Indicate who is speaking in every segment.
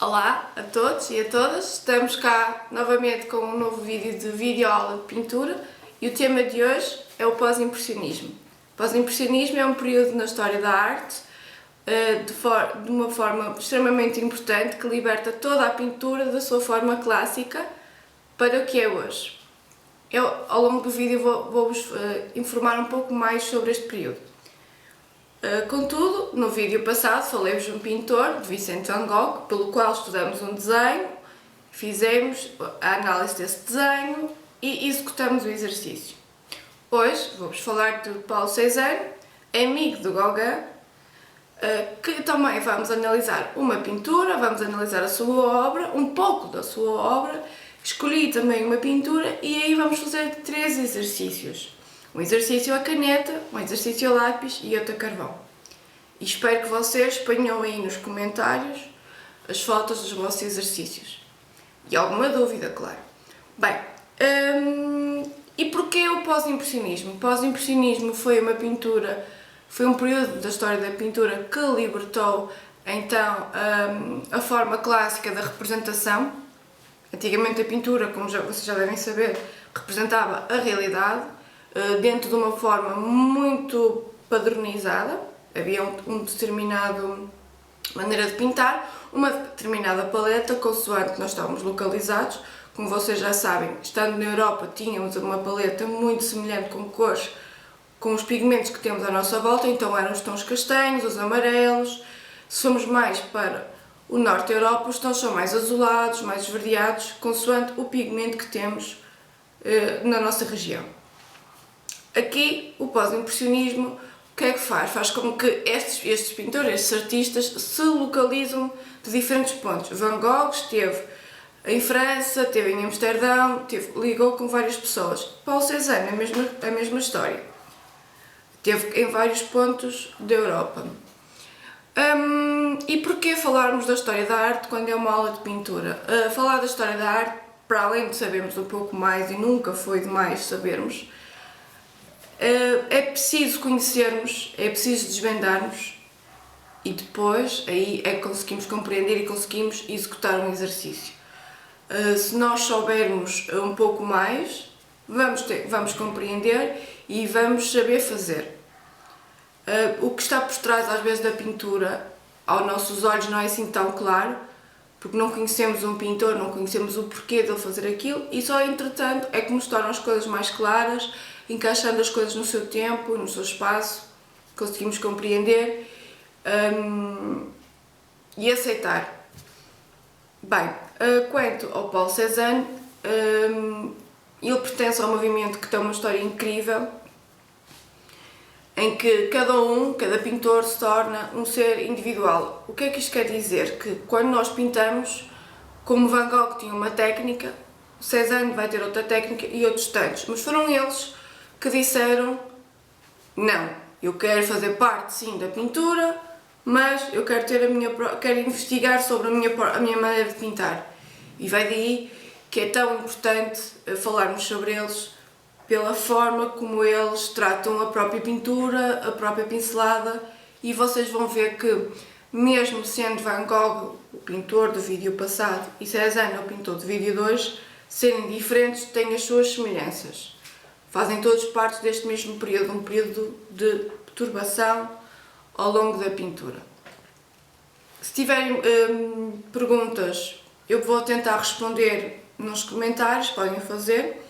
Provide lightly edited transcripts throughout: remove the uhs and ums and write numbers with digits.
Speaker 1: Olá a todos e a todas, estamos cá novamente com um novo vídeo de videoaula de pintura e o tema de hoje é o pós-impressionismo. O pós-impressionismo é um período na história da arte de uma forma extremamente importante que liberta toda a pintura da sua forma clássica para o que é hoje. Eu, ao longo do vídeo, vou-vos informar um pouco mais sobre este período. Contudo, no vídeo passado falei-vos de um pintor, de Vincent van Gogh, pelo qual estudamos um desenho, fizemos a análise desse desenho e executamos o exercício. Hoje vou-vos falar de Paul Cézanne, amigo de Gauguin, que também vamos analisar uma pintura, vamos analisar a sua obra, um pouco da sua obra, escolhi também uma pintura e aí vamos fazer 3 exercícios. Um exercício a caneta, um exercício a lápis e outro a carvão. E espero que vocês ponham aí nos comentários as fotos dos vossos exercícios. E alguma dúvida, claro. Bem, e porquê o pós-impressionismo? O pós-impressionismo foi uma pintura, foi um período da história da pintura que libertou então a forma clássica da representação. Antigamente a pintura, como vocês já devem saber, representava a realidade dentro de uma forma muito padronizada. Havia um determinado maneira de pintar, uma determinada paleta, consoante nós estávamos localizados. Como vocês já sabem, estando na Europa, tínhamos uma paleta muito semelhante com cores, com os pigmentos que temos à nossa volta, então eram os tons castanhos, os amarelos. Se formos mais para o norte da Europa, os tons são mais azulados, mais esverdeados, consoante o pigmento que temos na nossa região. Aqui, o pós-impressionismo, o que é que faz? Faz com que estes pintores, estes artistas, se localizam de diferentes pontos. Van Gogh esteve em França, esteve em Amsterdão, ligou com várias pessoas. Paul Cézanne, a mesma história. Esteve em vários pontos da Europa. E porquê falarmos da história da arte quando é uma aula de pintura? Falar da história da arte, para além de sabermos um pouco mais, e nunca foi demais sabermos, é preciso conhecermos, é preciso desvendarmos e depois aí é que conseguimos compreender e conseguimos executar um exercício. Se nós soubermos um pouco mais, vamos compreender e vamos saber fazer. O que está por trás às vezes da pintura, aos nossos olhos não é assim tão claro, porque não conhecemos um pintor, não conhecemos o porquê dele fazer aquilo e só entretanto é que nos tornam as coisas mais claras, encaixando as coisas no seu tempo, no seu espaço, conseguimos compreender e aceitar. Bem, quanto ao Paul Cézanne, ele pertence ao movimento que tem uma história incrível, em que cada pintor se torna um ser individual. O que é que isto quer dizer? Que quando nós pintamos, como Van Gogh tinha uma técnica, Cézanne vai ter outra técnica e outros tantos, mas foram eles que disseram: não, eu quero fazer parte sim da pintura, mas eu quero quero investigar sobre a minha maneira de pintar. E vai daí que é tão importante falarmos sobre eles pela forma como eles tratam a própria pintura, a própria pincelada, e vocês vão ver que mesmo sendo Van Gogh o pintor do vídeo passado e Cézanne o pintor do vídeo de hoje, serem diferentes, têm as suas semelhanças. Fazem todos parte deste mesmo período, um período de perturbação ao longo da pintura. Se tiverem perguntas, eu vou tentar responder nos comentários, podem fazer.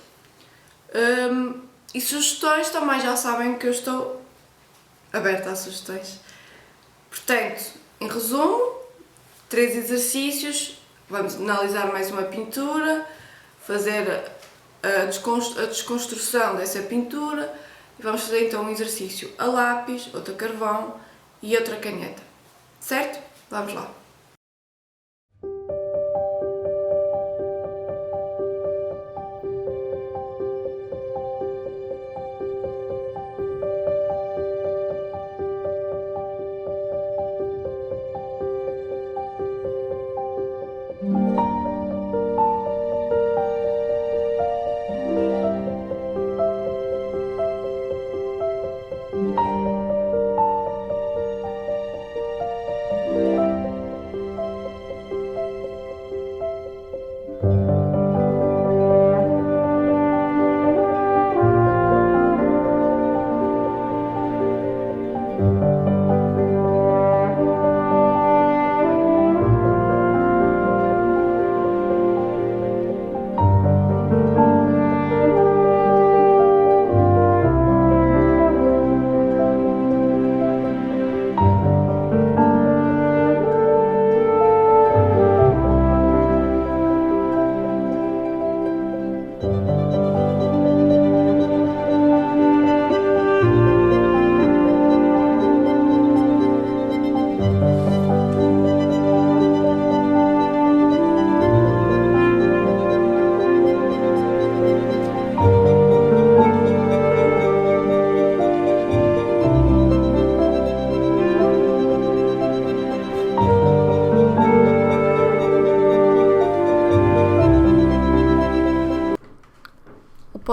Speaker 1: E sugestões também já sabem que eu estou aberta a sugestões. Portanto, em resumo, 3 exercícios, vamos analisar mais uma pintura, fazer a desconstrução dessa pintura e vamos fazer então um exercício a lápis, outro a carvão e outra a caneta. Certo? Vamos lá!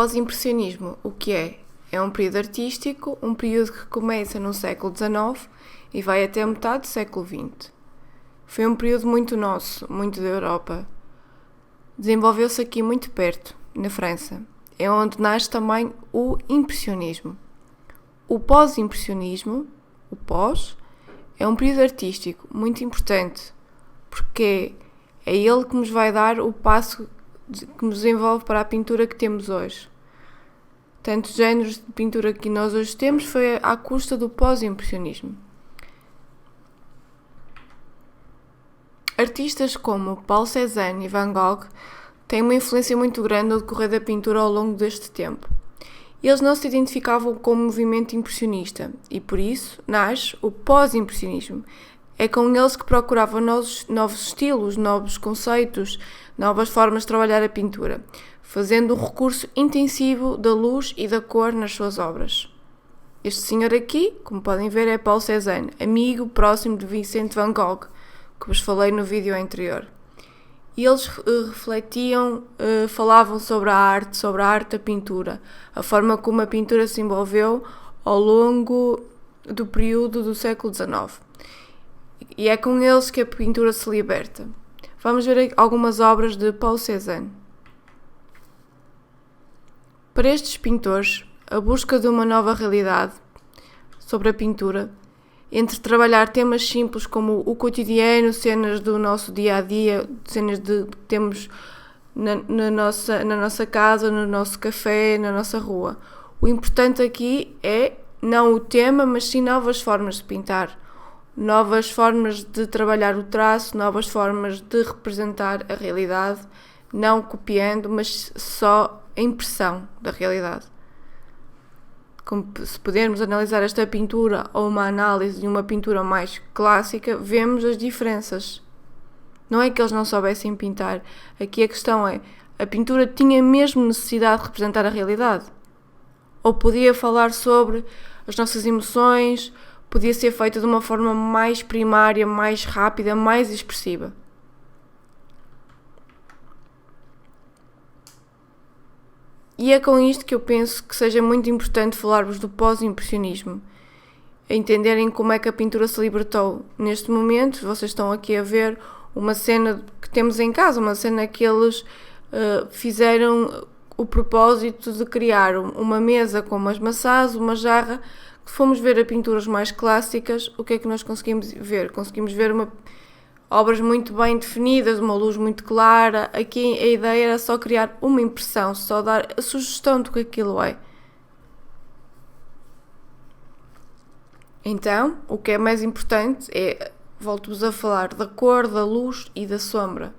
Speaker 1: pós-impressionismo, o que é? É um período artístico, um período que começa no século XIX e vai até a metade do século XX. Foi um período muito nosso, muito da Europa. Desenvolveu-se aqui muito perto, na França. É onde nasce também o impressionismo. O pós-impressionismo, o pós, é um período artístico muito importante, porque é ele que nos vai dar o passo que nos desenvolve para a pintura que temos hoje. Tantos géneros de pintura que nós hoje temos foi à custa do pós-impressionismo. Artistas como Paul Cézanne e Van Gogh têm uma influência muito grande no decorrer da pintura ao longo deste tempo. Eles não se identificavam com o movimento impressionista e, por isso, nasce o pós-impressionismo. É com eles que procuravam novos estilos, novos conceitos, novas formas de trabalhar a pintura, fazendo um recurso intensivo da luz e da cor nas suas obras. Este senhor aqui, como podem ver, é Paul Cézanne, amigo próximo de Vincent van Gogh, que vos falei no vídeo anterior. E eles refletiam, falavam sobre a arte da pintura, a forma como a pintura se envolveu ao longo do período do século XIX. E é com eles que a pintura se liberta. Vamos ver algumas obras de Paul Cézanne. Para estes pintores, a busca de uma nova realidade sobre a pintura, entre trabalhar temas simples como o cotidiano, cenas do nosso dia-a-dia, cenas que temos na nossa casa, no nosso café, na nossa rua. O importante aqui é não o tema, mas sim novas formas de pintar, novas formas de trabalhar o traço, novas formas de representar a realidade, não copiando, mas só a impressão da realidade. Como se pudermos analisar esta pintura ou uma análise de uma pintura mais clássica, vemos as diferenças. Não é que eles não soubessem pintar. Aqui a questão é, a pintura tinha mesmo necessidade de representar a realidade? Ou podia falar sobre as nossas emoções, podia ser feita de uma forma mais primária, mais rápida, mais expressiva? E é com isto que eu penso que seja muito importante falar-vos do pós-impressionismo, entenderem como é que a pintura se libertou. Neste momento, vocês estão aqui a ver uma cena que temos em casa, uma cena que eles fizeram o propósito de criar uma mesa com umas maçãs, uma jarra. Se fomos ver a pinturas mais clássicas, o que é que nós conseguimos ver? Conseguimos ver obras muito bem definidas, uma luz muito clara. Aqui a ideia era só criar uma impressão, só dar a sugestão do que aquilo é. Então, o que é mais importante é, volto-vos a falar, da cor, da luz e da sombra.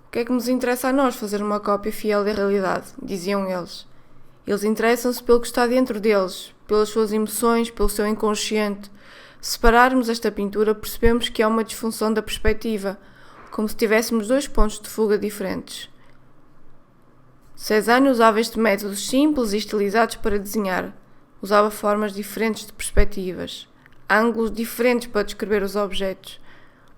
Speaker 1: O que é que nos interessa a nós fazer uma cópia fiel da realidade? Diziam eles. Eles interessam-se pelo que está dentro deles, pelas suas emoções, pelo seu inconsciente. Se separarmos esta pintura, percebemos que há uma disfunção da perspectiva, como se tivéssemos dois pontos de fuga diferentes. Cézanne usava este método simples e estilizados para desenhar. Usava formas diferentes de perspectivas, ângulos diferentes para descrever os objetos,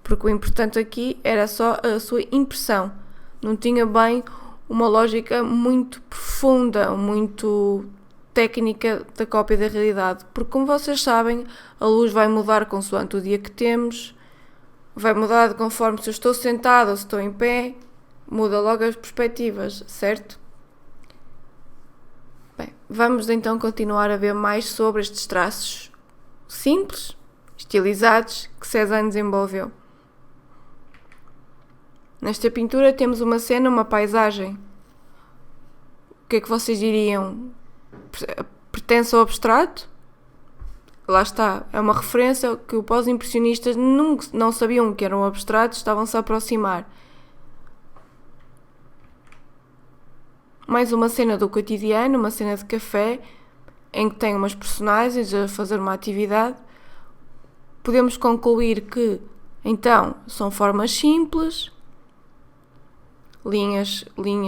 Speaker 1: porque o importante aqui era só a sua impressão. Não tinha bem uma lógica muito profunda, muito técnica da cópia da realidade, porque como vocês sabem, a luz vai mudar consoante o dia que temos, vai mudar conforme se eu estou sentada ou se estou em pé, muda logo as perspectivas, certo? Bem, vamos então continuar a ver mais sobre estes traços simples, estilizados, que Cézanne desenvolveu. Nesta pintura temos uma cena, uma paisagem. O que é que vocês diriam? Pertence ao abstrato? Lá está, é uma referência que os pós-impressionistas não sabiam que era um abstrato, estavam-se a aproximar. Mais uma cena do cotidiano, uma cena de café, em que tem umas personagens a fazer uma atividade. Podemos concluir que, então, são formas simples, linhas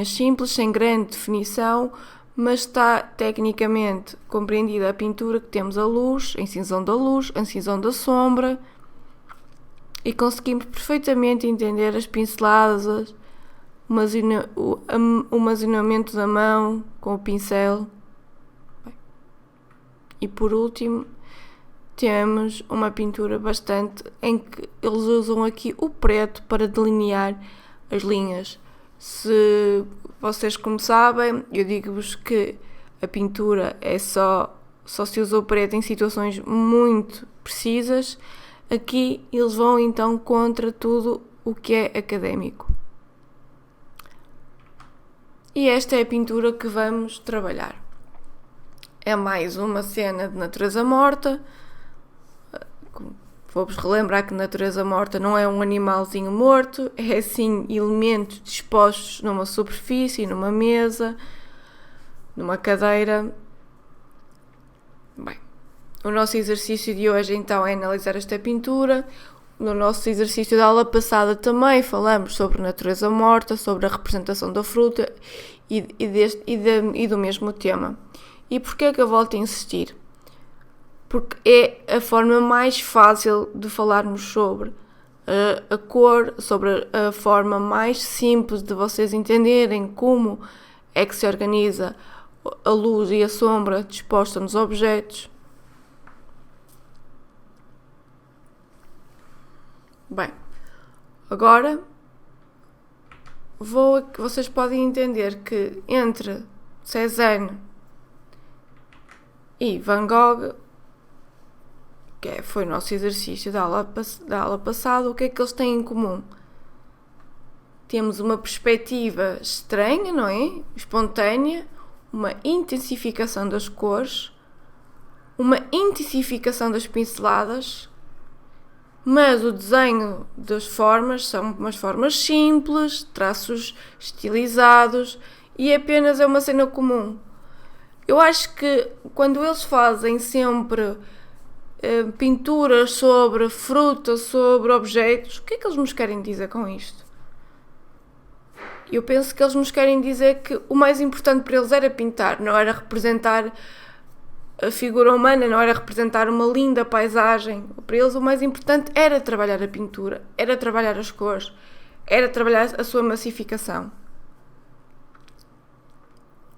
Speaker 1: simples, sem grande definição, mas está tecnicamente compreendida a pintura, que temos a luz, a incisão da luz, a incisão da sombra, e conseguimos perfeitamente entender as pinceladas, o mazinamento da mão com o pincel. Bem, e por último, temos uma pintura em que eles usam aqui o preto para delinear as linhas. Se vocês como sabem, eu digo-vos que a pintura só se usa o preto em situações muito precisas. Aqui eles vão então contra tudo o que é académico. E esta é a pintura que vamos trabalhar. É mais uma cena de natureza morta. Vou-vos relembrar que natureza morta não é um animalzinho morto, é sim elementos dispostos numa superfície, numa mesa, numa cadeira. Bem, o nosso exercício de hoje então é analisar esta pintura. No nosso exercício da aula passada também falamos sobre natureza morta, sobre a representação da fruta e do mesmo tema. E porquê é que eu volto a insistir? Porque é a forma mais fácil de falarmos sobre a cor, sobre a forma mais simples de vocês entenderem como é que se organiza a luz e a sombra disposta nos objetos. Bem, agora vocês podem entender que entre Cézanne e Van Gogh, que foi o nosso exercício da aula passada, o que é que eles têm em comum? Temos uma perspectiva estranha, não é? Espontânea, uma intensificação das cores, uma intensificação das pinceladas, mas o desenho das formas são umas formas simples, traços estilizados e apenas é uma cena comum. Eu acho que quando eles fazem sempre pinturas sobre frutas, sobre objetos, o que é que eles nos querem dizer com isto? Eu penso que eles nos querem dizer que o mais importante para eles era pintar, não era representar a figura humana, não era representar uma linda paisagem. Para eles o mais importante era trabalhar a pintura, era trabalhar as cores, era trabalhar a sua massificação.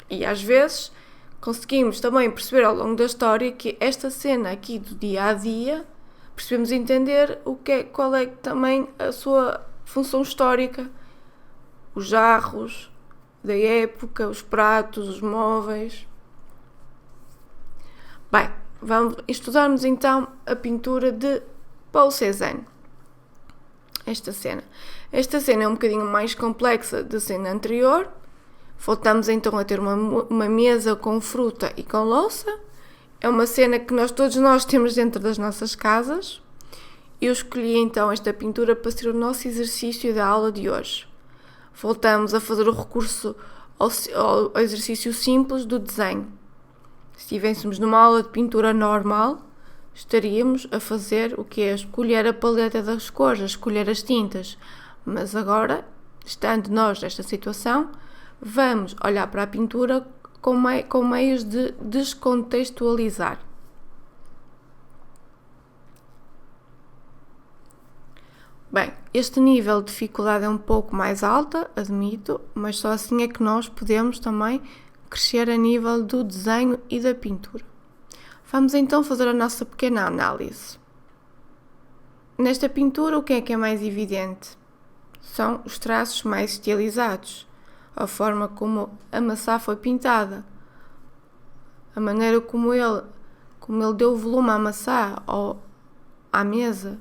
Speaker 1: E às vezes conseguimos também perceber ao longo da história que esta cena aqui do dia a dia, percebemos entender qual é também a sua função histórica, os jarros da época, os pratos, os móveis. Bem, vamos estudarmos então a pintura de Paul Cézanne. Esta cena é um bocadinho mais complexa da cena anterior. Voltamos então a ter uma mesa com fruta e com louça. É uma cena que todos nós temos dentro das nossas casas. Eu escolhi então esta pintura para ser o nosso exercício da aula de hoje. Voltamos a fazer o recurso ao exercício simples do desenho. Se estivéssemos numa aula de pintura normal, estaríamos a fazer o que é escolher a paleta das cores, escolher as tintas. Mas agora, estando nós nesta situação, vamos olhar para a pintura com meios de descontextualizar. Bem, este nível de dificuldade é um pouco mais alto, admito, mas só assim é que nós podemos também crescer a nível do desenho e da pintura. Vamos então fazer a nossa pequena análise. Nesta pintura, o que é mais evidente? São os traços mais estilizados, a forma como a maçã foi pintada, a maneira como ele deu volume à maçã, à mesa,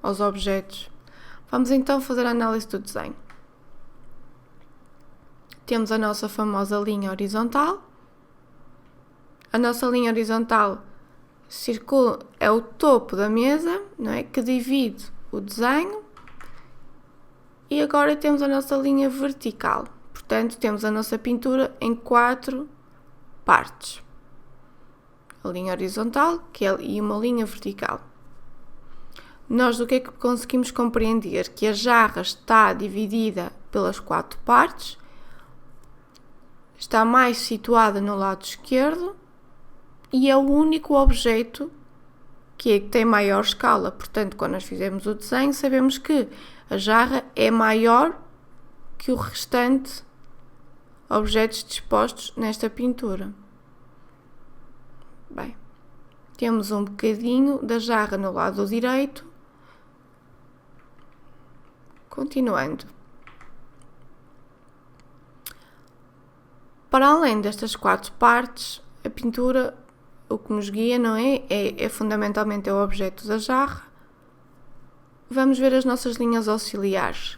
Speaker 1: aos objetos. Vamos então fazer a análise do desenho. Temos a nossa famosa linha horizontal. A nossa linha horizontal é o topo da mesa, não é? Que divide o desenho. E agora temos a nossa linha vertical. Portanto, temos a nossa pintura em 4 partes. A linha horizontal e uma linha vertical. Nós do que é que conseguimos compreender? Que a jarra está dividida pelas 4 partes. Está mais situada no lado esquerdo e é o único objeto que tem maior escala. Portanto, quando nós fizemos o desenho, sabemos que a jarra é maior que o restante objetos dispostos nesta pintura. Bem, temos um bocadinho da jarra no lado direito. Continuando. Para além destas 4 partes, a pintura, o que nos guia, não é? É fundamentalmente o objeto da jarra. Vamos ver as nossas linhas auxiliares.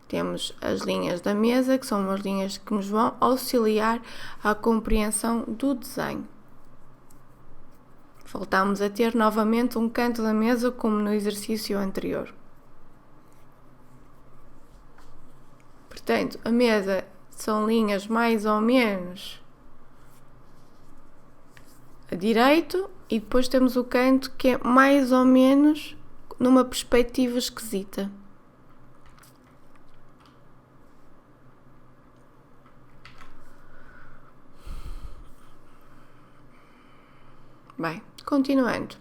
Speaker 1: Temos as linhas da mesa, que são as linhas que nos vão auxiliar à compreensão do desenho. Voltamos a ter novamente um canto da mesa, como no exercício anterior. Portanto, a mesa são linhas mais ou menos a direito e depois temos o canto que é mais ou menos numa perspectiva esquisita. Bem, continuando.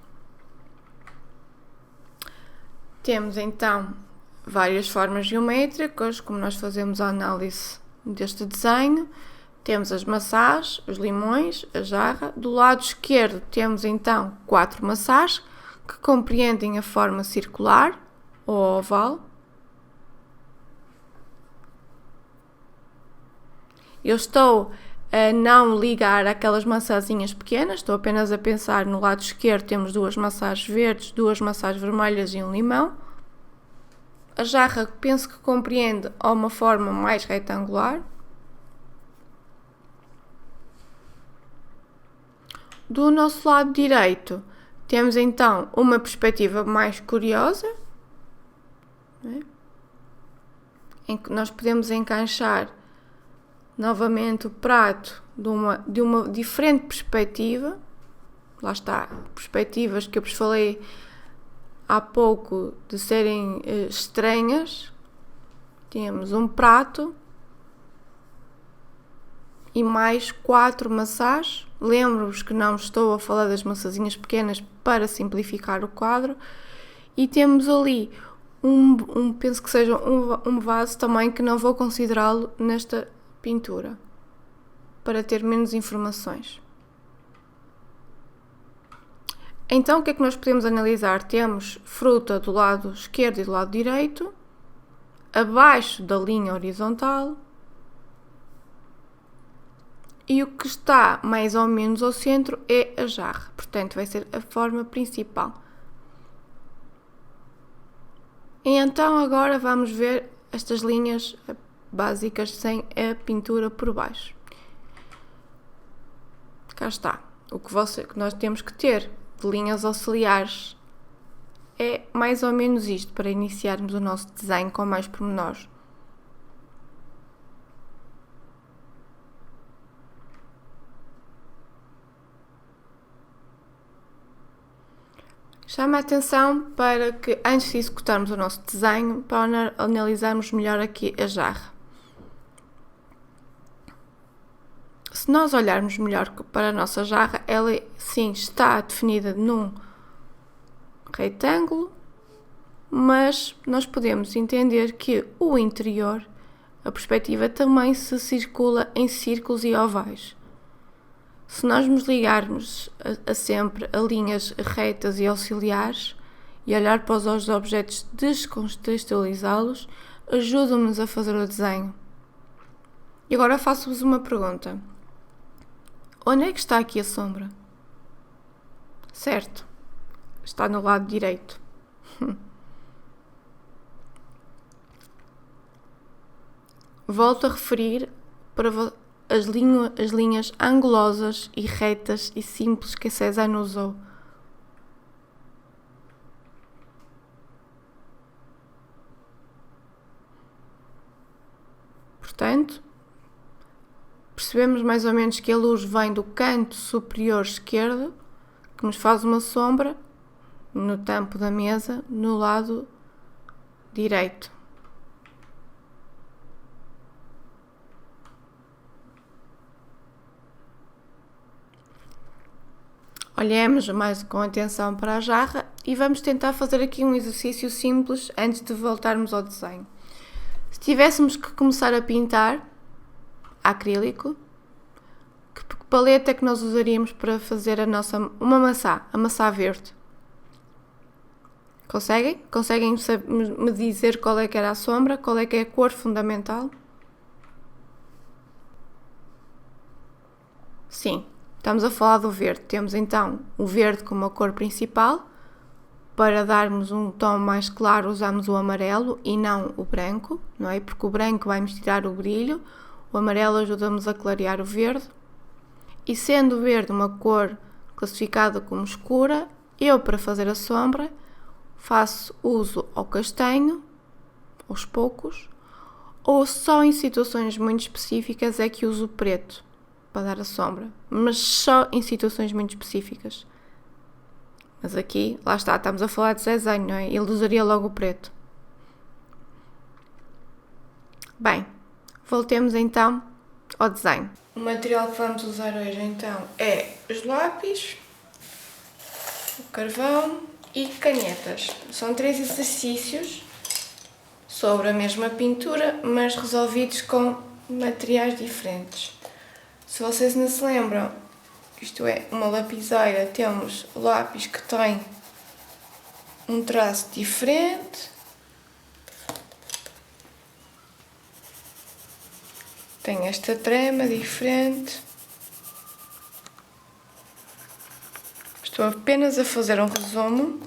Speaker 1: Temos então várias formas geométricas, como nós fazemos a análise deste desenho. Temos as maçãs, os limões, a jarra. Do lado esquerdo temos então 4 maçãs que compreendem a forma circular ou oval. Eu estou a não ligar aquelas maçãzinhas pequenas, estou apenas a pensar no lado esquerdo temos 2 maçãs verdes, 2 maçãs vermelhas e um limão. A jarra penso que compreende a uma forma mais retangular. Do nosso lado direito temos então uma perspectiva mais curiosa, em que nós podemos encaixar novamente o prato de uma diferente perspectiva. Lá está, perspectivas que eu vos falei há pouco de serem estranhas. Temos um prato e mais 4 maçãs. Lembro-vos que não estou a falar das maçãzinhas pequenas para simplificar o quadro. E temos ali penso que seja um vaso também que não vou considerá-lo nesta pintura, para ter menos informações. Então, o que é que nós podemos analisar? Temos fruta do lado esquerdo e do lado direito, abaixo da linha horizontal, e o que está mais ou menos ao centro é a jarra, portanto vai ser a forma principal. E então agora vamos ver estas linhas básicas sem a pintura por baixo. Cá está. O que nós temos que ter de linhas auxiliares é mais ou menos isto, para iniciarmos o nosso desenho com mais pormenores. Chama a atenção para que, antes de executarmos o nosso desenho, para analisarmos melhor aqui a jarra. Se nós olharmos melhor para a nossa jarra, ela sim está definida num retângulo, mas nós podemos entender que o interior, a perspectiva também se circula em círculos e ovais. Se nós nos ligarmos sempre a linhas retas e auxiliares e olhar para os objetos, descontextualizá-los, ajuda-nos a fazer o desenho. E agora faço-vos uma pergunta. Onde é que está aqui a sombra? Certo, está no lado direito. Volto a referir para as linhas angulosas e retas e simples que Cézanne usou. Portanto, percebemos mais ou menos que a luz vem do canto superior esquerdo, que nos faz uma sombra no tampo da mesa, no lado direito. Olhemos mais com atenção para a jarra e vamos tentar fazer aqui um exercício simples antes de voltarmos ao desenho. Se tivéssemos que começar a pintar acrílico, que paleta é que nós usaríamos para fazer uma maçã, a maçã verde? Conseguem? Conseguem me dizer qual é que era a sombra? Qual é que é a cor fundamental? Sim, estamos a falar do verde. Temos então o verde como a cor principal. Para darmos um tom mais claro usamos o amarelo e não o branco, não é? Porque o branco vai-nos tirar o brilho, o amarelo ajuda-nos a clarear o verde. E sendo o verde uma cor classificada como escura, eu para fazer a sombra faço uso ao castanho, aos poucos, ou só em situações muito específicas é que uso o preto para dar a sombra, mas só em situações muito específicas. Mas aqui, lá está, estamos a falar de desenho, não é? Ele usaria logo o preto. Bem, voltemos então ao desenho. O material que vamos usar hoje então é os lápis, o carvão e canetas. São 3 exercícios sobre a mesma pintura, mas resolvidos com materiais diferentes. Se vocês não se lembram, isto é, uma lapiseira, temos lápis que tem um traço diferente. Tem esta trama diferente. Estou apenas a fazer um resumo.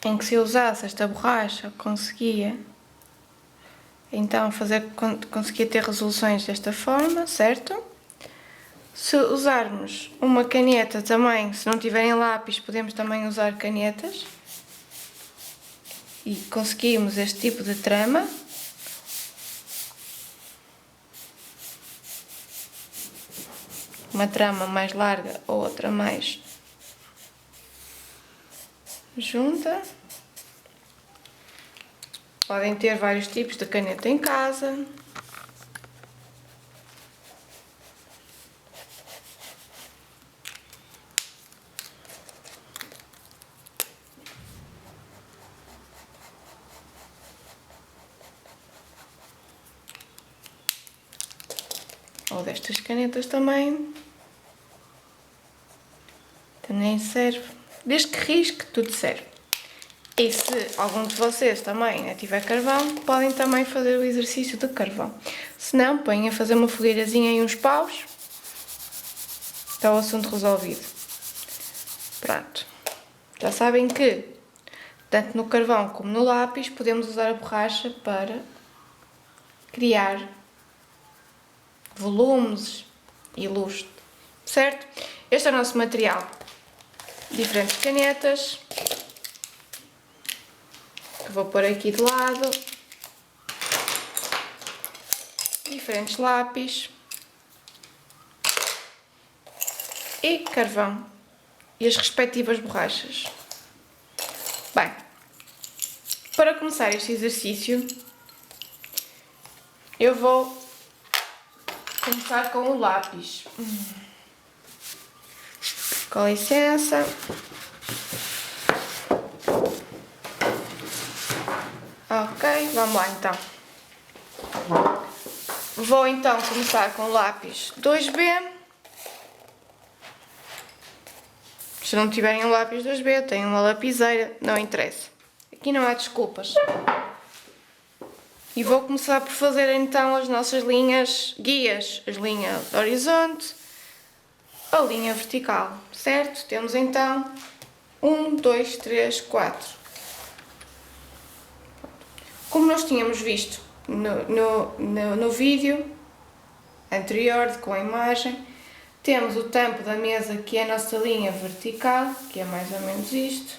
Speaker 1: Em que se eu usasse esta borracha conseguia então conseguia ter resoluções desta forma, certo? Se usarmos uma caneta também, se não tiverem lápis, podemos também usar canetas. E conseguimos este tipo de trama. Uma trama mais larga ou outra mais junta. Podem ter vários tipos de caneta em casa. Ou destas canetas também. Também serve. Desde que risque, tudo serve. E se algum de vocês também tiver carvão, podem também fazer o exercício de carvão. Se não, põem a fazer uma fogueirazinha e uns paus. Está o assunto resolvido. Pronto. Já sabem que, tanto no carvão como no lápis, podemos usar a borracha para criar volumes e luz. Certo? Este é o nosso material. Diferentes canetas. Que vou pôr aqui de lado. Diferentes lápis. E carvão. E as respectivas borrachas. Bem, para começar este exercício, eu vou começar com o lápis. Com licença. Ok, vamos lá então. Vou então começar com o lápis 2B. Se não tiverem um lápis 2B, têm uma lapiseira, não interessa. Aqui não há desculpas. E vou começar por fazer então as nossas linhas guias. As linhas de horizonte, a linha vertical, certo? Temos então 1, 2, 3, 4. Como nós tínhamos visto no vídeo anterior com a imagem, temos o tampo da mesa, que é a nossa linha vertical, que é mais ou menos isto.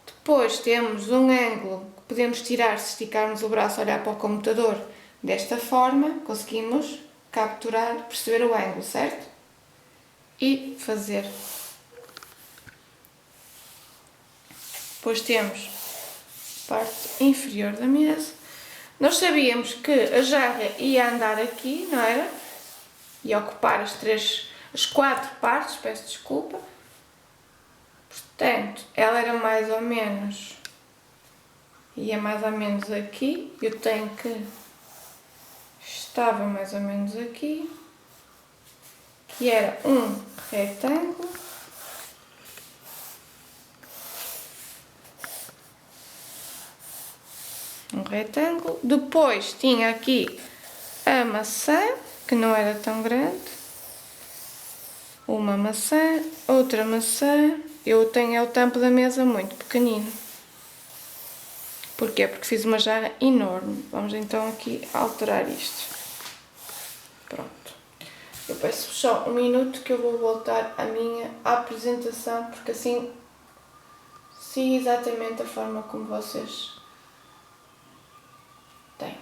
Speaker 1: Depois temos um ângulo que podemos tirar se esticarmos o braço a olhar para o computador. Desta forma, conseguimos capturar, perceber o ângulo, certo? E fazer. Depois temos a parte inferior da mesa. Nós sabíamos que a jarra ia andar aqui, não era? e ocupar as 4 partes, peço desculpa. Portanto, ela era mais ou menos, ia mais ou menos aqui, eu tenho que, estava mais ou menos aqui, que era um retângulo. Um retângulo. Depois tinha aqui a maçã, que não era tão grande. Uma maçã, outra maçã. Eu tenho o tampo da mesa muito pequenino. Porquê? Porque fiz uma jarra enorme. Vamos então aqui alterar isto. Pronto. Eu peço só um minuto que eu vou voltar à minha apresentação, porque assim sigo exatamente a forma como vocês têm.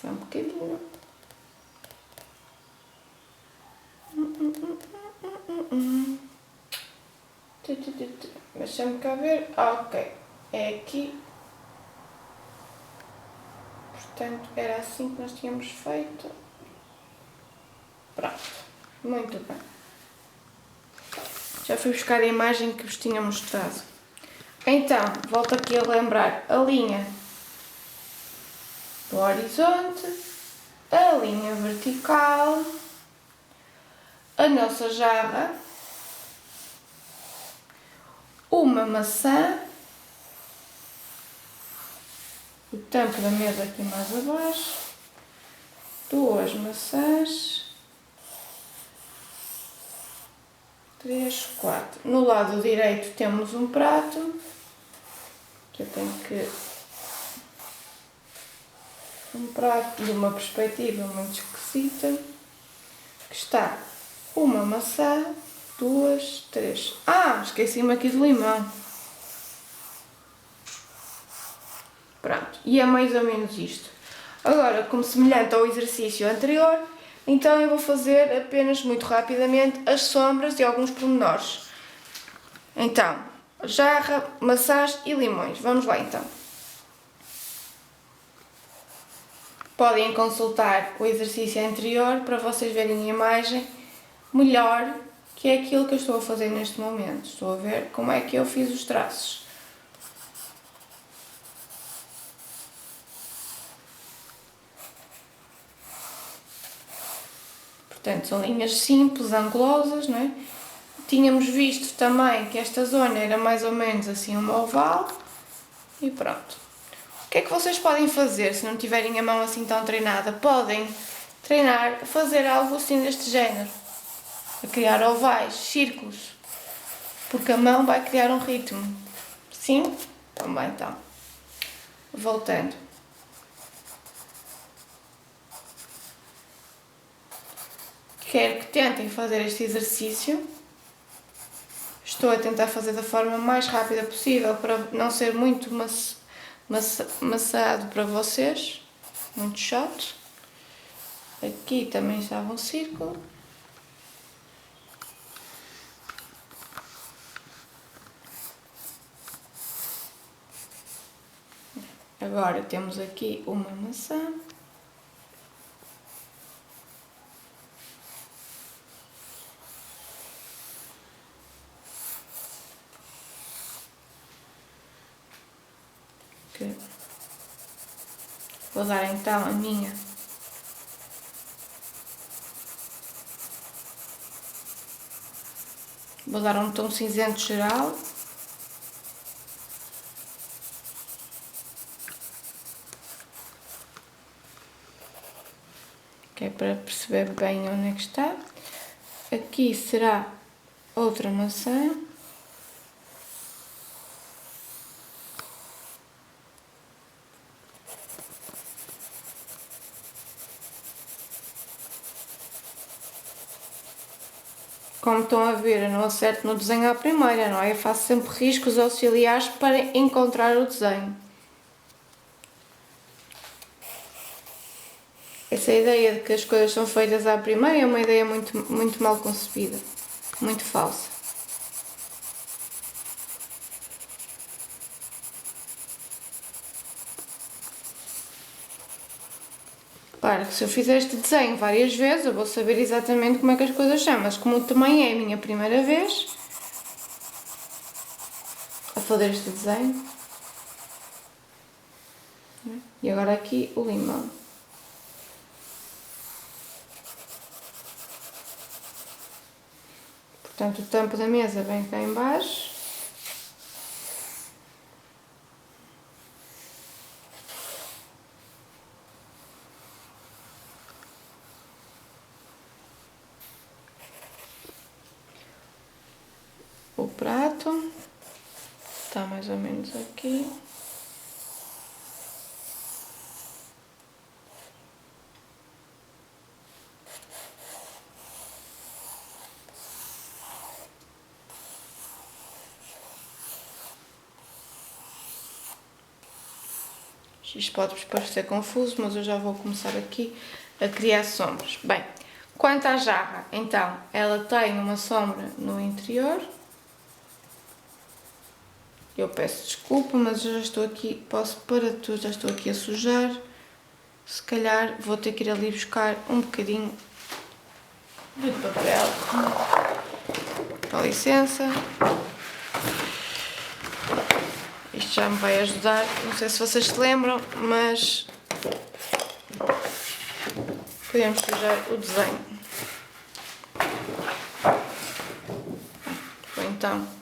Speaker 1: Só um bocadinho. Deixa-me cá ver. Ok. É aqui. Portanto, era assim que nós tínhamos feito. Pronto. Muito bem. Já fui buscar a imagem que vos tinha mostrado. Então, volto aqui a lembrar a linha do horizonte, a linha vertical, a nossa jarra, uma maçã, o tampo da mesa aqui mais abaixo, 2 maçãs, 3, 4. No lado direito temos um prato, que eu tenho que... um prato de uma perspectiva muito esquisita, que está uma maçã, 2, 3. Ah, esqueci-me aqui do limão. Pronto, e é mais ou menos isto. Agora, como semelhante ao exercício anterior, então eu vou fazer apenas muito rapidamente as sombras e alguns pormenores. Então, jarra, maçãs e limões. Vamos lá então. Podem consultar o exercício anterior para vocês verem a imagem melhor, que é aquilo que eu estou a fazer neste momento. Estou a ver como é que eu fiz os traços. Portanto, são linhas simples, angulosas, não é? Tínhamos visto também que esta zona era mais ou menos assim uma oval. E pronto. O que é que vocês podem fazer se não tiverem a mão assim tão treinada? Podem treinar a fazer algo assim deste género. A criar ovais, círculos. Porque a mão vai criar um ritmo. Sim? Também então. Voltando. Quero que tentem fazer este exercício. Estou a tentar fazer da forma mais rápida possível para não ser muito maçado para vocês. Muito chato. Aqui também estava um círculo. Agora temos aqui uma maçã. Vou dar então a minha vou dar um tom cinzento geral. Que é para perceber bem onde é que está. Aqui será outra maçã. Como estão a ver, eu não acerto no desenho à primeira, não é? Eu faço sempre riscos auxiliares para encontrar o desenho. Essa ideia de que as coisas são feitas à primeira é uma ideia muito mal concebida, muito falsa. Claro que se eu fizer este desenho várias vezes, eu vou saber exatamente como é que as coisas são, mas como também é a minha primeira vez a fazer este desenho. E agora aqui o limão. Portanto, o tampo da mesa vem cá em baixo. O prato está mais ou menos aqui. Isto pode-vos parecer confuso, mas eu já vou começar aqui a criar sombras. Bem, quanto à jarra, então, ela tem uma sombra no interior. Eu peço desculpa, mas eu já estou aqui, posso para tudo, já estou aqui a sujar. Se calhar vou ter que ir ali buscar um bocadinho de papel. Com licença. Isto já me vai ajudar, não sei se vocês se lembram, mas podemos sujar o desenho. Ou então,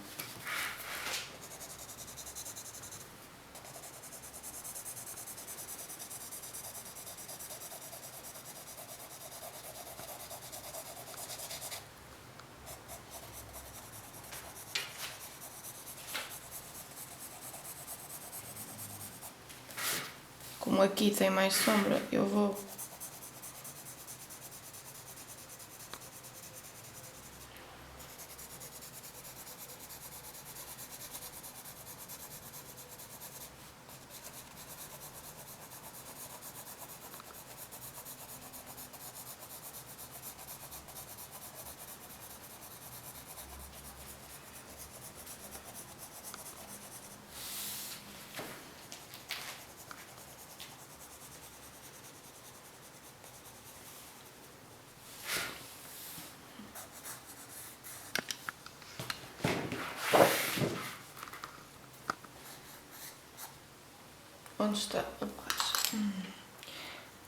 Speaker 1: como aqui tem mais sombra, eu vou onde está a baixa.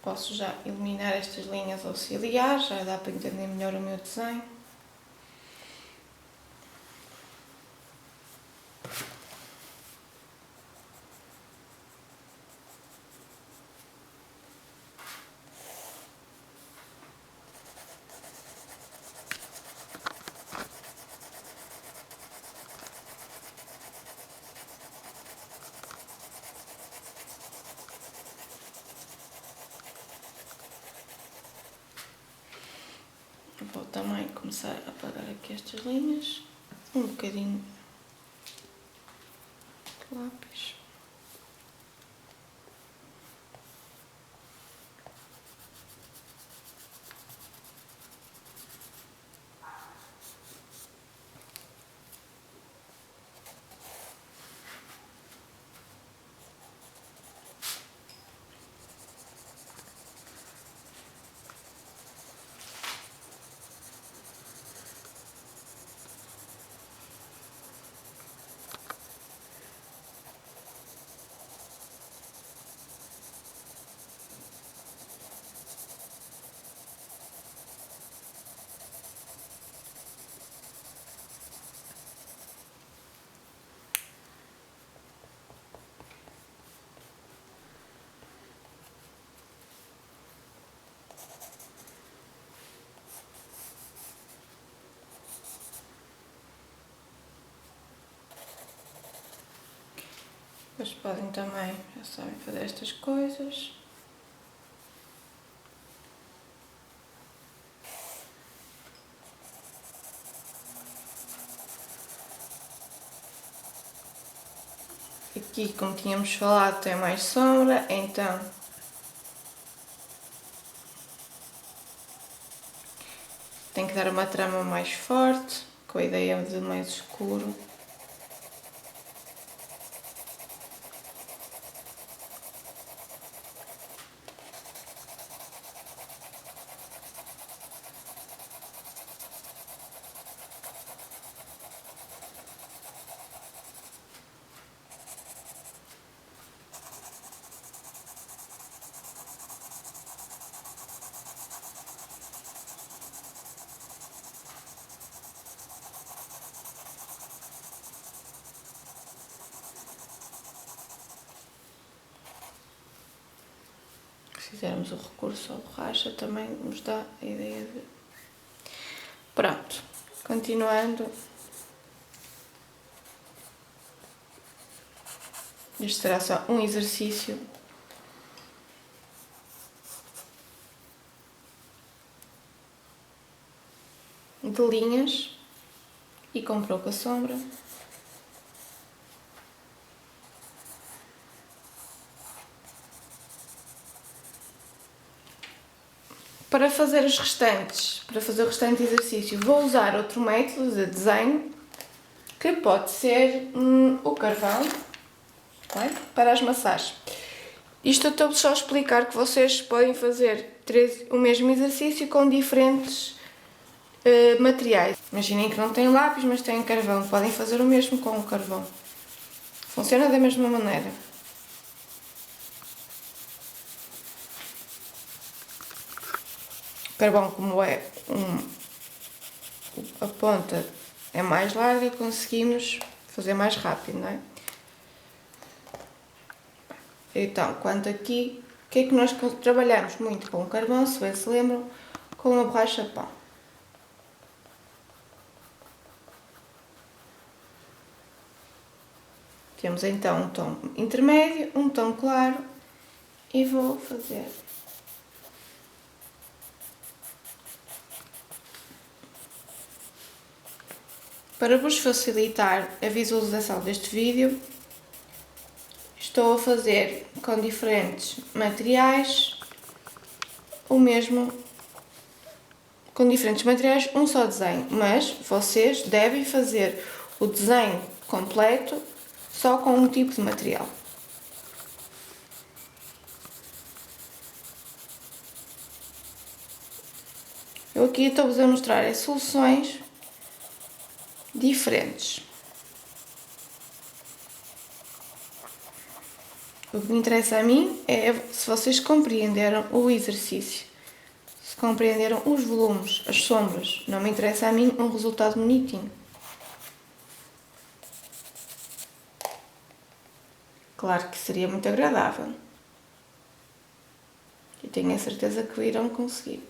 Speaker 1: Posso já eliminar estas linhas auxiliares, já dá para entender melhor o meu desenho. Vou também começar a apagar aqui estas linhas, um bocadinho de lápis. Depois podem também, já sabem, fazer estas coisas. Aqui, como tínhamos falado, tem mais sombra, então tem que dar uma trama mais forte, com a ideia de mais escuro. termos o recurso à borracha também nos dá a ideia de... Pronto, continuando. Este será só um exercício de linhas e com pouca sombra. Para fazer o restante exercício, vou usar outro método de desenho, que pode ser o carvão, para as maçãs. Isto eu estou só a explicar que vocês podem fazer o mesmo exercício com diferentes materiais. Imaginem que não têm lápis, mas têm carvão. Podem fazer o mesmo com o carvão. Funciona da mesma maneira. O carvão, como é a ponta é mais larga, conseguimos fazer mais rápido, não é? Então, quanto aqui, o que é que nós trabalhamos muito com o carvão, se bem se lembram, com a borracha pão. Temos então um tom intermédio, um tom claro e vou fazer. Para vos facilitar a visualização deste vídeo, estou a fazer com diferentes materiais o mesmo, com diferentes materiais um só desenho, mas vocês devem fazer o desenho completo só com um tipo de material. Eu aqui estou-vos a mostrar as soluções diferentes. O que me interessa a mim é se vocês compreenderam o exercício, se compreenderam os volumes, as sombras. Não me interessa a mim um resultado bonitinho. Claro que seria muito agradável. E tenho a certeza que irão conseguir.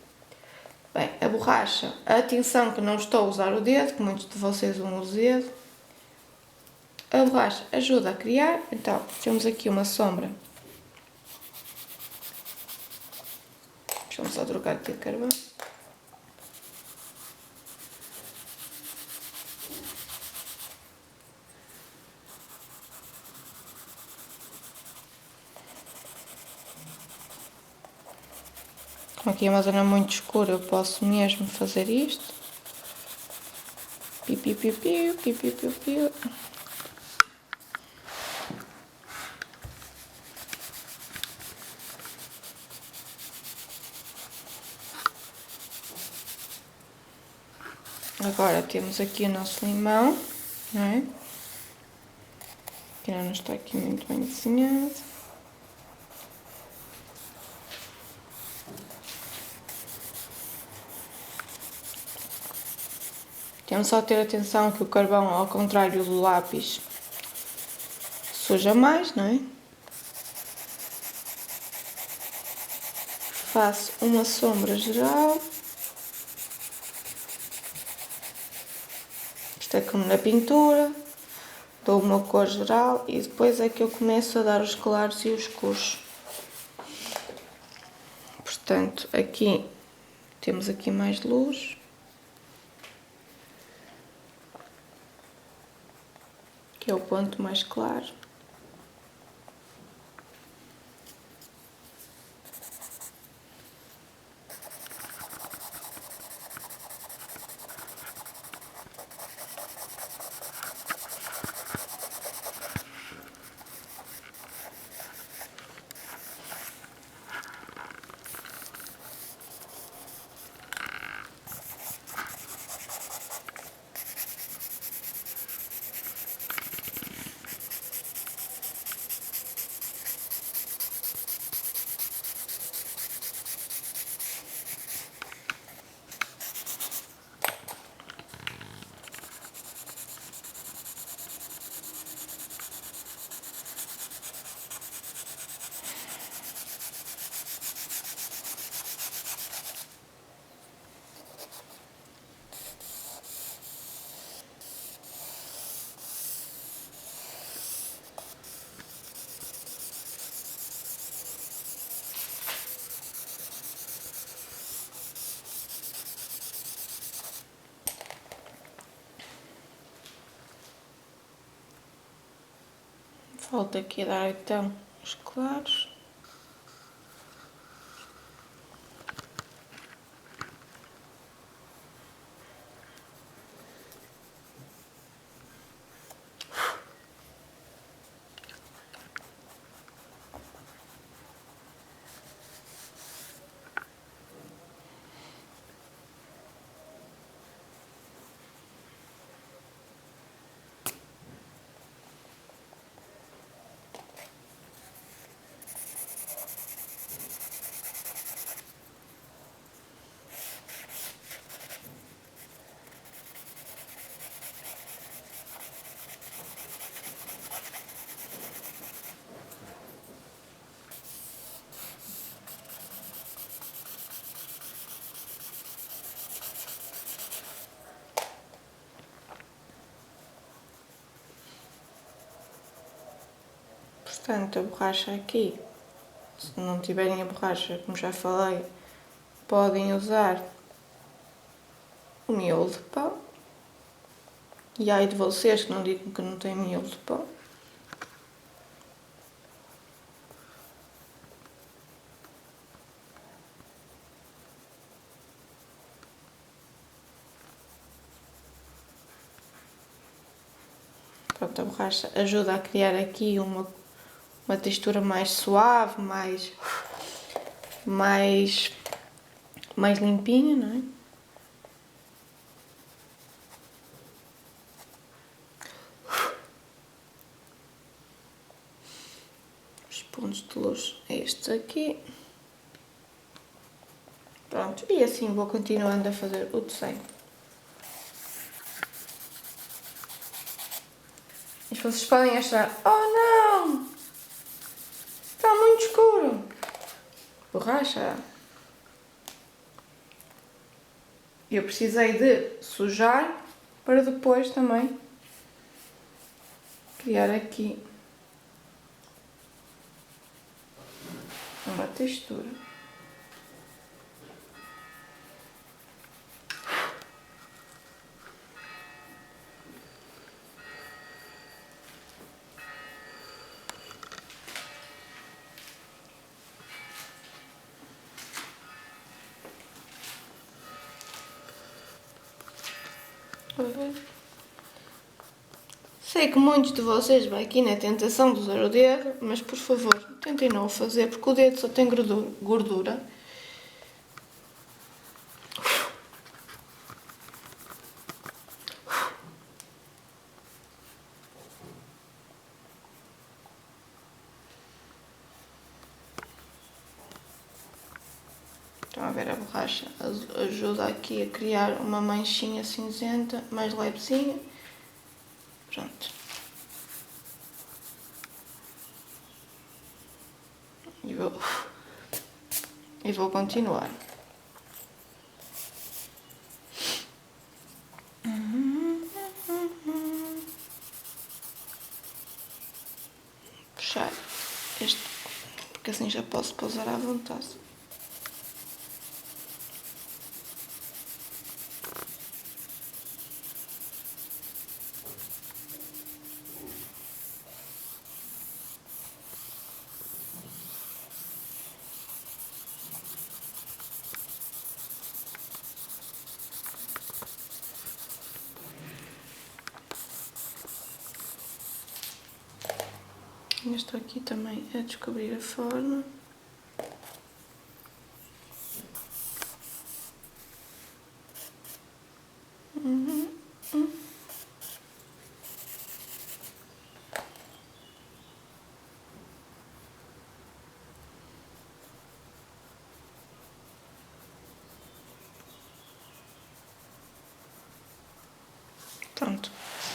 Speaker 1: Bem, a borracha, atenção que não estou a usar o dedo, que muitos de vocês usam o dedo. A borracha ajuda a criar, então temos aqui uma sombra. Deixa-me só trocar aqui de carvão. Aqui é uma zona muito escura, eu posso mesmo fazer isto. Piu, piu, piu, piu, piu, piu, piu, piu. Agora temos aqui o nosso limão, não é? Que não está aqui muito bem desenhado. Temos só ter atenção que o carvão, ao contrário do lápis, suja mais, não é? Faço uma sombra geral. Isto é como na pintura. Dou uma cor geral e depois é que eu começo a dar os claros e os escuros. Portanto, aqui temos aqui mais luz. Que é o ponto mais claro. Volto aqui a dar então os claros. Portanto, a borracha aqui, se não tiverem a borracha, como já falei, podem usar o miolo de pão. E ai de vocês que não digam que não têm miolo de pão. Pronto, a borracha ajuda a criar aqui uma textura mais suave, mais limpinha, não é? Os pontos de luz é estes aqui. Pronto, e assim vou continuando a fazer o desenho. E vocês podem achar, oh não, está muito escuro. Borracha. Eu precisei de sujar para depois também criar aqui uma textura. Sei que muitos de vocês vai aqui na tentação de usar o dedo, mas por favor, tentem não o fazer, porque o dedo só tem gordura. Estão a ver, a borracha ajuda aqui a criar uma manchinha cinzenta mais levezinha. Pronto. E vou continuar. Puxar este, porque assim já posso pousar à vontade. Estou aqui também a descobrir a forma. Pronto,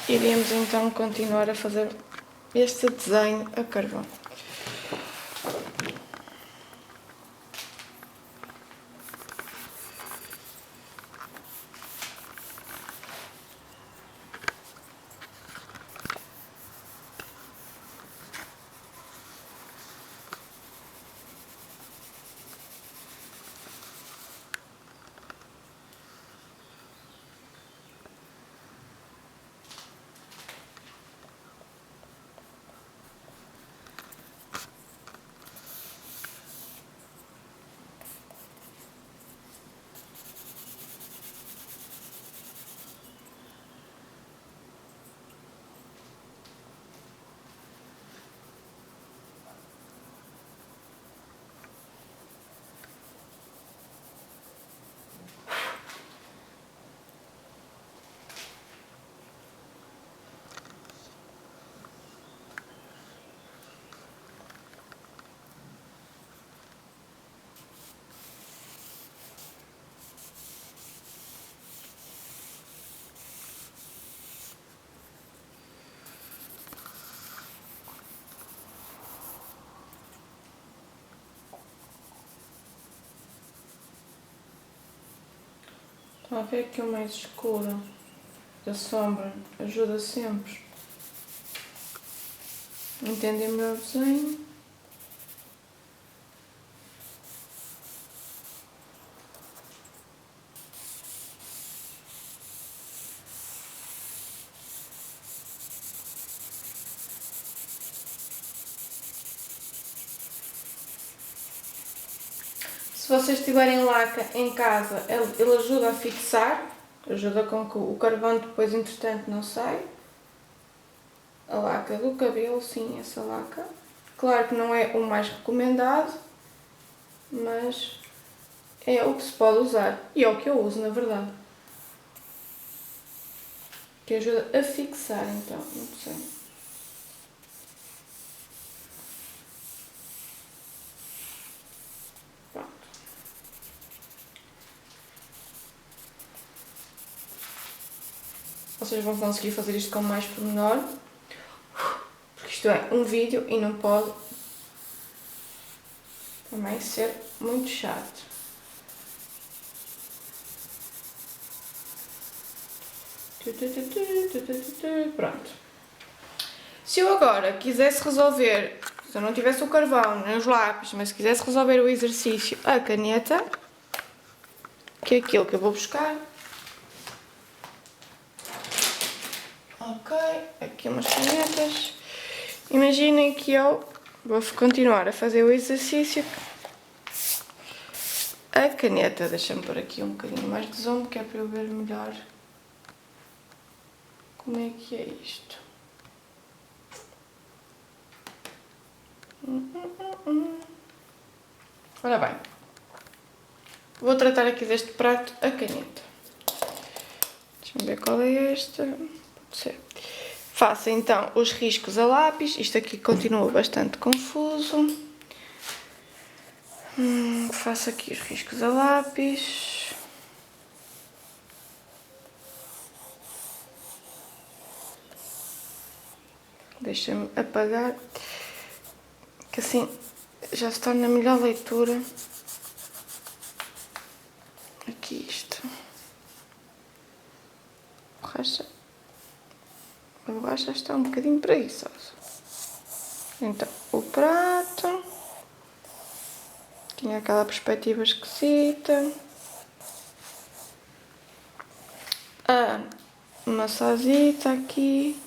Speaker 1: iremos então continuar a fazer este desenho a carvão. Estão a ver aqui o mais escuro da sombra? Ajuda sempre. Entendem o meu desenho? Se vocês tiverem laca em casa, ele ajuda a fixar, ajuda com que o carvão depois, entretanto, não saia. A laca do cabelo, sim, essa laca. Claro que não é o mais recomendado, mas é o que se pode usar. E é o que eu uso, na verdade. Que ajuda a fixar, então, não sei. Vocês vão conseguir fazer isto com mais pormenor, porque isto é um vídeo e não pode também ser muito chato. Pronto. Se eu agora quisesse resolver, se eu não tivesse o carvão nem os lápis, mas se quisesse resolver o exercício a caneta, que é aquilo que eu vou buscar. Ok, aqui umas canetas. Imaginem que eu vou continuar a fazer o exercício. A caneta, deixa-me pôr aqui um bocadinho mais de zoom, que é para eu ver melhor como é que é isto. Ora bem, vou tratar aqui deste prato a caneta. Deixa-me ver qual é esta. Pode ser. Faço então os riscos a lápis. Isto aqui continua bastante confuso. Faço aqui os riscos a lápis. Deixa-me apagar, que assim já se torna melhor leitura. Aqui isto. A borracha está um bocadinho preguiçosa. Então, o prato. Tinha aquela perspectiva esquisita. A maçazita aqui.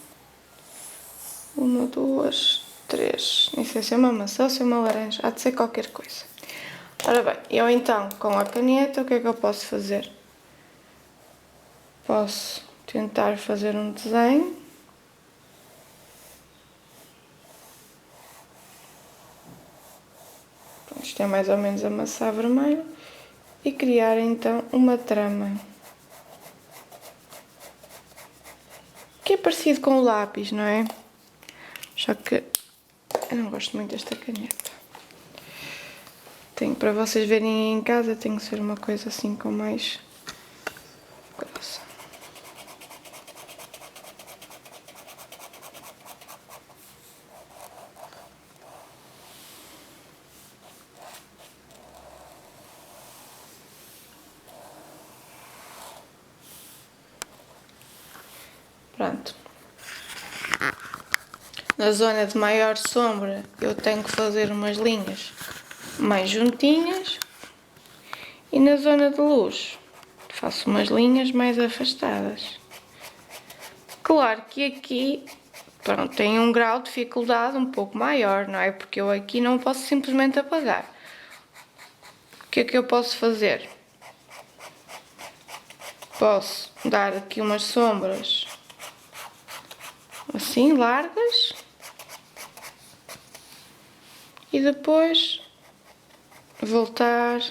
Speaker 1: 1, 2, 3. Nem sei se é uma maçã ou se é uma laranja. Há de ser qualquer coisa. Ora bem, eu então, com a caneta, o que é que eu posso fazer? Posso tentar fazer um desenho. Isto é mais ou menos a maçã vermelha. E criar então uma trama. Que é parecido com o lápis, não é? Só que eu não gosto muito desta caneta. Para vocês verem em casa, tem que ser uma coisa assim com mais grossa. Pronto. Na zona de maior sombra eu tenho que fazer umas linhas mais juntinhas e na zona de luz faço umas linhas mais afastadas. Claro que aqui, pronto, tem um grau de dificuldade um pouco maior, não é? Porque eu aqui não posso simplesmente apagar. O que é que eu posso fazer? Posso dar aqui umas sombras assim, largas. E depois voltar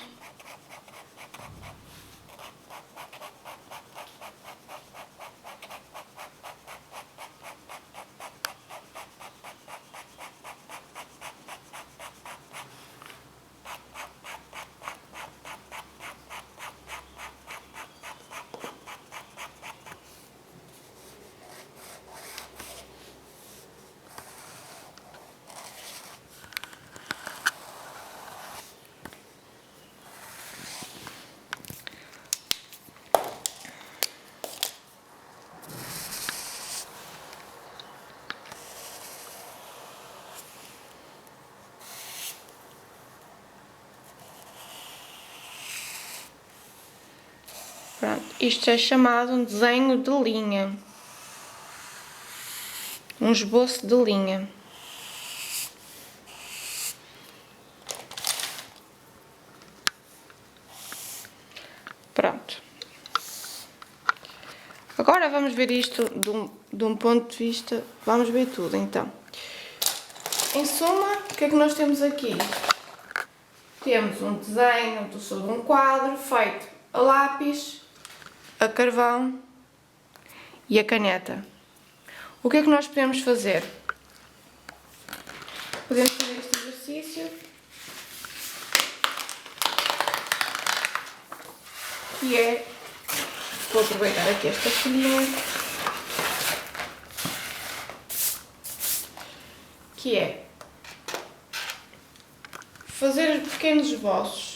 Speaker 1: Pronto, isto é chamado um desenho de linha. Um esboço de linha. Pronto. Agora vamos ver isto de um ponto de vista... Vamos ver tudo, então. Em suma, o que é que nós temos aqui? Temos um desenho sobre um quadro feito a lápis, a carvão e a caneta. O que é que nós podemos fazer? Podemos fazer este exercício, que é... Vou aproveitar aqui esta folhinha, que é fazer pequenos esboços.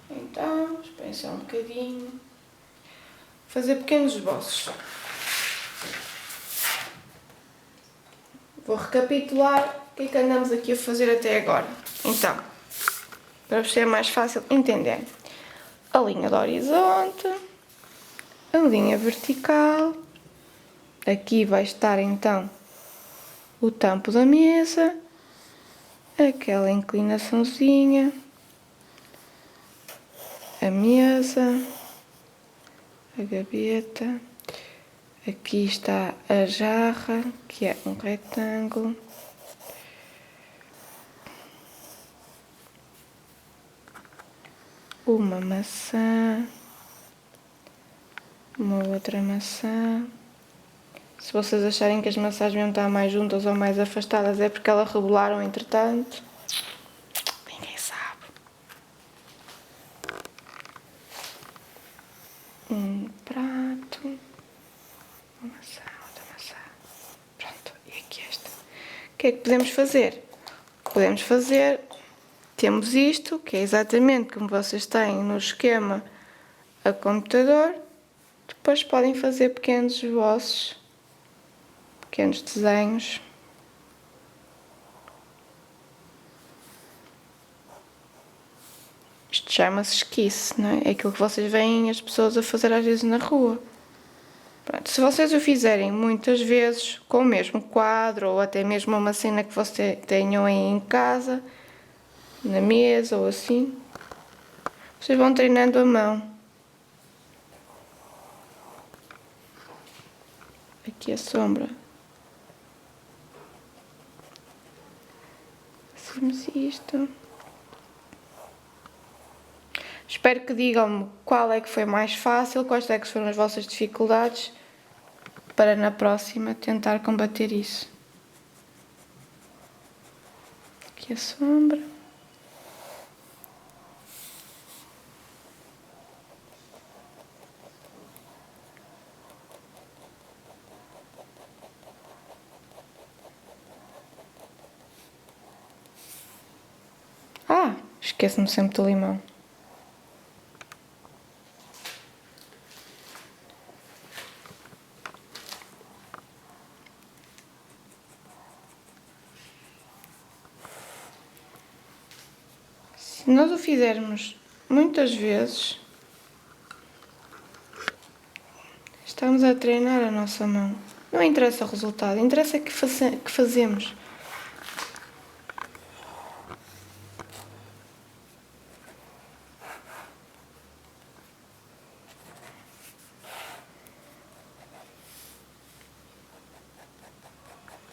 Speaker 1: Então, esperem só um bocadinho. Fazer pequenos esboços. Vou recapitular o que é que andamos aqui a fazer até agora. Então, para vos ser mais fácil entender. A linha do horizonte, a linha vertical, aqui vai estar então o tampo da mesa, aquela inclinaçãozinha, a mesa, a gaveta, aqui está a jarra, que é um retângulo, uma maçã, uma outra maçã. Se vocês acharem que as maçãs deviam estar mais juntas ou mais afastadas, é porque elas rebolaram entretanto. Ninguém sabe. Um prato, uma maçã, outra maçã. Pronto, e aqui esta. O que é que podemos fazer? Podemos fazer... Temos isto, que é exatamente como vocês têm no esquema a computador. Depois podem fazer pequenos esboços, pequenos desenhos. Isto chama-se esquice, não é? É aquilo que vocês veem as pessoas a fazer às vezes na rua. Pronto, se vocês o fizerem muitas vezes, com o mesmo quadro, ou até mesmo uma cena que vocês tenham aí em casa, na mesa ou assim, vocês vão treinando a mão. Aqui a sombra. Fazemos isto. Espero que digam-me qual é que foi mais fácil, quais é que foram as vossas dificuldades, para na próxima tentar combater isso. Aqui a sombra. Ah, esqueço-me sempre do limão. Se nós o fizermos muitas vezes, estamos a treinar a nossa mão. Não interessa o resultado, interessa que fazemos.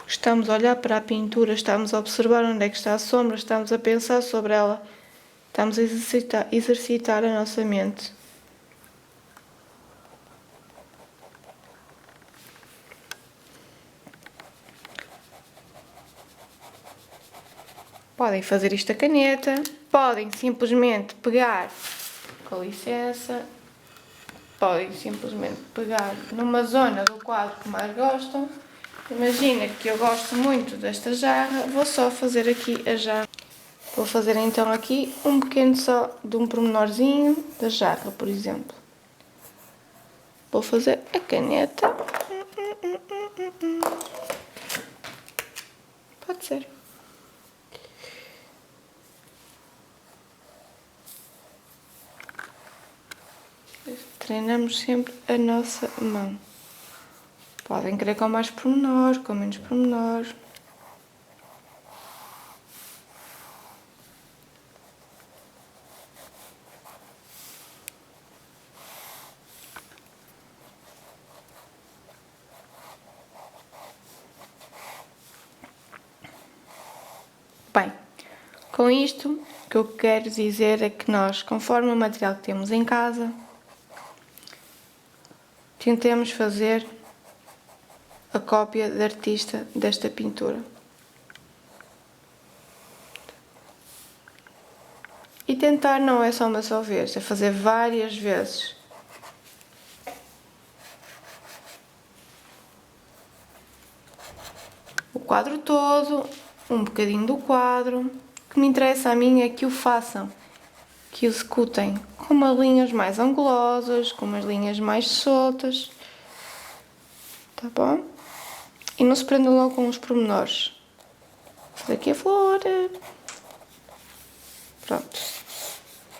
Speaker 1: Estamos a olhar para a pintura, estamos a observar onde é que está a sombra, estamos a pensar sobre ela, estamos a exercitar a nossa mente. Podem fazer isto a caneta, podem simplesmente pegar, com licença, podem simplesmente pegar numa zona do quadro que mais gostam. Imagina que eu gosto muito desta jarra, vou só fazer aqui a jarra. Vou fazer então aqui um pequeno só de um pormenorzinho da jarra, por exemplo. Vou fazer a caneta. Pode ser. treinamos sempre a nossa mão. Podem querer com mais pormenor, com menos pormenor. Bem, com isto, o que eu quero dizer é que nós, conforme o material que temos em casa, tentemos fazer a cópia de artista desta pintura. E tentar não é só uma só vez, é fazer várias vezes. O quadro todo, um bocadinho do quadro. O que me interessa a mim é que o façam, que o executem com umas linhas mais angulosas, com umas linhas mais soltas. Tá bom? E não se prendam logo com os pormenores. Fazer aqui a flor. Pronto.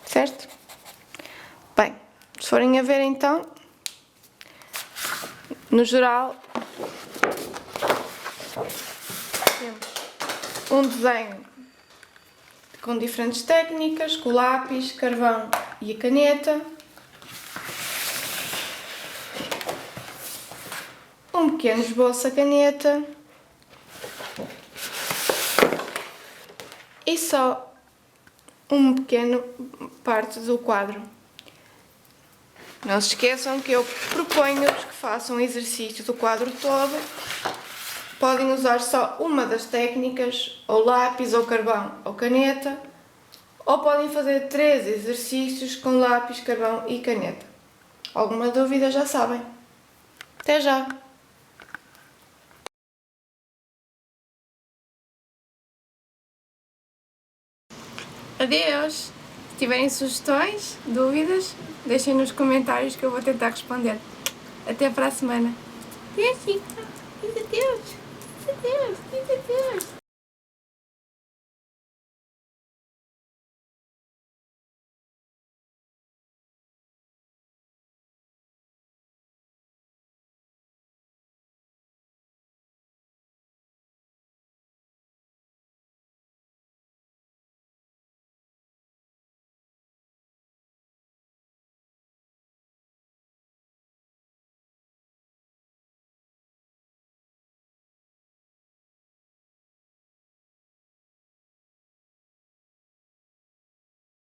Speaker 1: Certo? Bem, se forem a ver então, no geral, temos um desenho com diferentes técnicas, com o lápis, carvão e a caneta. Um pequeno esboço a caneta. E só uma pequena parte do quadro. Não se esqueçam que eu proponho-vos que façam o exercício do quadro todo. Podem usar só uma das técnicas, ou lápis, ou carvão, ou caneta. Ou podem fazer 3 exercícios com lápis, carvão e caneta. Alguma dúvida já sabem. Até já! Adeus! Se tiverem sugestões, dúvidas, deixem nos comentários que eu vou tentar responder. Até para a semana. Adeus, Chica! Diz adeus! Diz adeus! Diz adeus!